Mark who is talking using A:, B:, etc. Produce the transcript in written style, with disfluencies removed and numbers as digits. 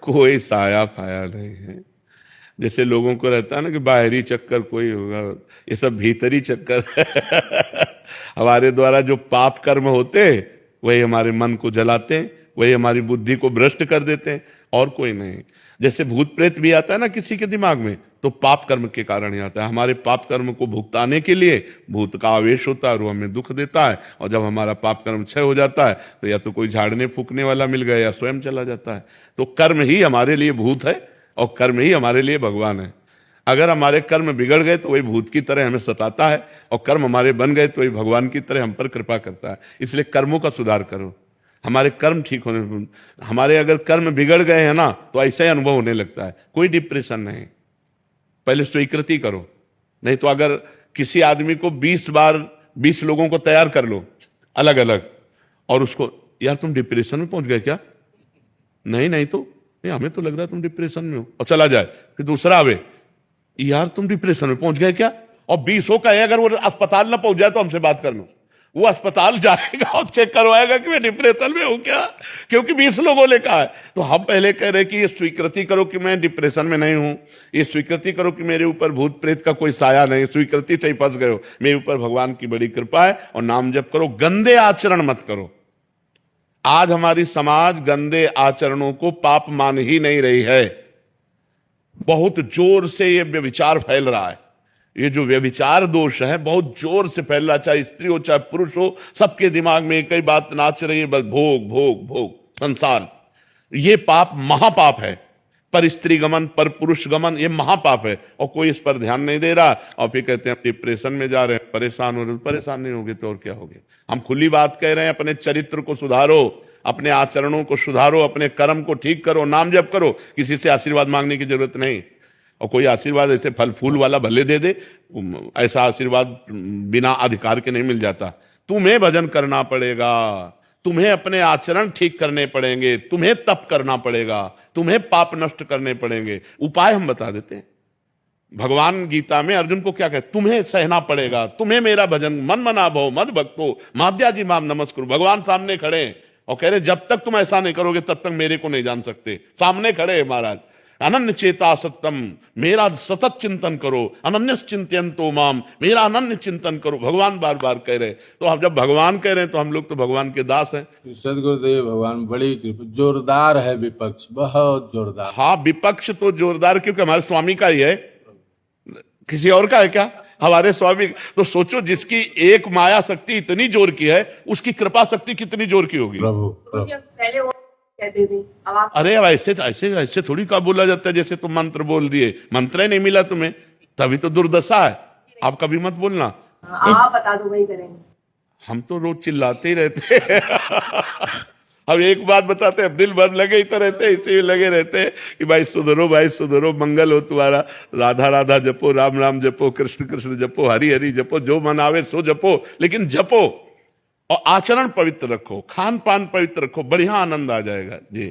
A: कोई साया फाया नहीं है। जैसे लोगों को रहता है ना कि बाहरी चक्कर कोई होगा, ये सब भीतरी चक्कर है। हमारे द्वारा जो पाप कर्म होते वही हमारे मन को जलाते हैं, वही हमारी बुद्धि को भ्रष्ट कर देते हैं, और कोई नहीं। जैसे भूत प्रेत भी आता है ना किसी के दिमाग में, तो पाप कर्म के कारण ही आता है। हमारे पाप कर्म को भुगताने के लिए भूत का आवेश होता है और वो हमें दुख देता है, और जब हमारा पाप कर्म क्षय हो जाता है तो या तो कोई झाड़ने फूकने वाला मिल गया या स्वयं चला जाता है। तो कर्म ही हमारे लिए भूत है और कर्म ही हमारे लिए भगवान है। अगर हमारे कर्म बिगड़ गए तो वही भूत की तरह हमें सताता है, और कर्म हमारे बन गए तो वही भगवान की तरह हम पर कृपा करता है। इसलिए कर्मों का सुधार करो, हमारे कर्म ठीक होने। हमारे अगर कर्म बिगड़ गए हैं ना तो ऐसा ही अनुभव होने लगता है, कोई डिप्रेशन नहीं। पहले स्वीकृति करो, नहीं तो अगर किसी आदमी को 20 बार 20 लोगों को तैयार कर लो अलग अलग, और उसको यार तुम डिप्रेशन में पहुंच गए क्या, नहीं तो नहीं हमें तो लग रहा है तुम डिप्रेशन में हो, और चला जाए। फिर दूसरा आवे, यार तुम डिप्रेशन में पहुंच गए क्या, और 20 का है, अगर वो अस्पताल ना पहुंच जाए तो हमसे बात कर लो। वो अस्पताल जाएगा और चेक करवाएगा कि मैं डिप्रेशन में हूं क्या, क्योंकि 20 लोगों ने कहा है। तो हम पहले कह रहे कि ये स्वीकृति करो कि मैं डिप्रेशन में नहीं हूं, ये स्वीकृति करो कि मेरे ऊपर भूत प्रेत का कोई साया नहीं, स्वीकृति से ही फंस गए हो, मेरे ऊपर भगवान की बड़ी कृपा है, और नाम जप करो, गंदे आचरण मत करो। आज हमारी समाज गंदे आचरणों को पाप मान ही नहीं रही है, बहुत जोर से ये व्यभिचार फैल रहा है। ये जो व्यभिचार दोष है बहुत जोर से फैल रहा, चाहे स्त्री हो चाहे पुरुष हो, सबके दिमाग में एक ही बात नाच रही है, बस भोग भोग भोग संसार। ये पाप महापाप है, पर स्त्री गमन पर पुरुष गमन ये महापाप है, और कोई इस पर ध्यान नहीं दे रहा, और फिर कहते हैं डिप्रेशन में जा रहे हैं, परेशान हो रहे हैं। परेशान नहीं होगे तो और क्या होगे। हम खुली बात कह रहे हैं, अपने चरित्र को सुधारो, अपने आचरणों को सुधारो, अपने कर्म को ठीक करो, नाम जप करो, किसी से आशीर्वाद मांगने की जरूरत नहीं। और कोई आशीर्वाद ऐसे फल फूल वाला भले दे दे, ऐसा आशीर्वाद बिना अधिकार के नहीं मिल जाता। तुम्हें भजन करना पड़ेगा, तुम्हें अपने आचरण ठीक करने पड़ेंगे, तुम्हें तप करना पड़ेगा, तुम्हें पाप नष्ट करने पड़ेंगे। उपाय हम बता देते हैं। भगवान गीता में अर्जुन को क्या कहते, तुम्हें सहना पड़ेगा, तुम्हें मेरा भजन मन मना भव मद भक्तो माध्याजी माम नमस्कुरु। भगवान सामने खड़े और कह रहे जब तक तुम ऐसा नहीं करोगे तब तक मेरे को नहीं जान सकते। सामने खड़े हैं महाराज। अनन्य चेता सत्यम, मेरा सतत चिंतन करो, अनन्य चिंतयन्तो माम, मेरा अनन्य चिंतन करो। भगवान बार बार कह रहे, तो हम जब भगवान कह रहे हैं तो हम लोग तो भगवान के दास हैं।
B: सदगुरुदेव भगवान बड़ी जोरदार है विपक्ष, बहुत जोरदार।
A: हाँ विपक्ष तो जोरदार, क्योंकि हमारे स्वामी का ही है, किसी और का है क्या, हमारे स्वामी। तो सोचो जिसकी एक माया शक्ति इतनी जोर की है, उसकी कृपा शक्ति कितनी जोर की होगी।
B: प्रभु
C: पहले वो कहते थे,
A: अरे अब ऐसे ऐसे ऐसे थोड़ी का बोला जाता है जैसे तुम मंत्र बोल दिए, मंत्र ही नहीं मिला तुम्हें, तभी तो दुर्दशा है। आप कभी मत बोलना,
C: आप बता दो वही करेंगे।
A: हम तो रोज चिल्लाते ही रहते हैं। अब एक बात बताते हैं, दिल भर लगे ही तो रहते हैं, इसी में लगे रहते हैं कि भाई सुधरो, मंगल हो तुम्हारा, राधा राधा जपो, राम राम जपो, कृष्ण कृष्ण जपो, हरि हरि जपो, जो मन आवे सो जपो, लेकिन जपो और आचरण पवित्र रखो, खान पान पवित्र रखो, बढ़िया आनंद आ जाएगा जी।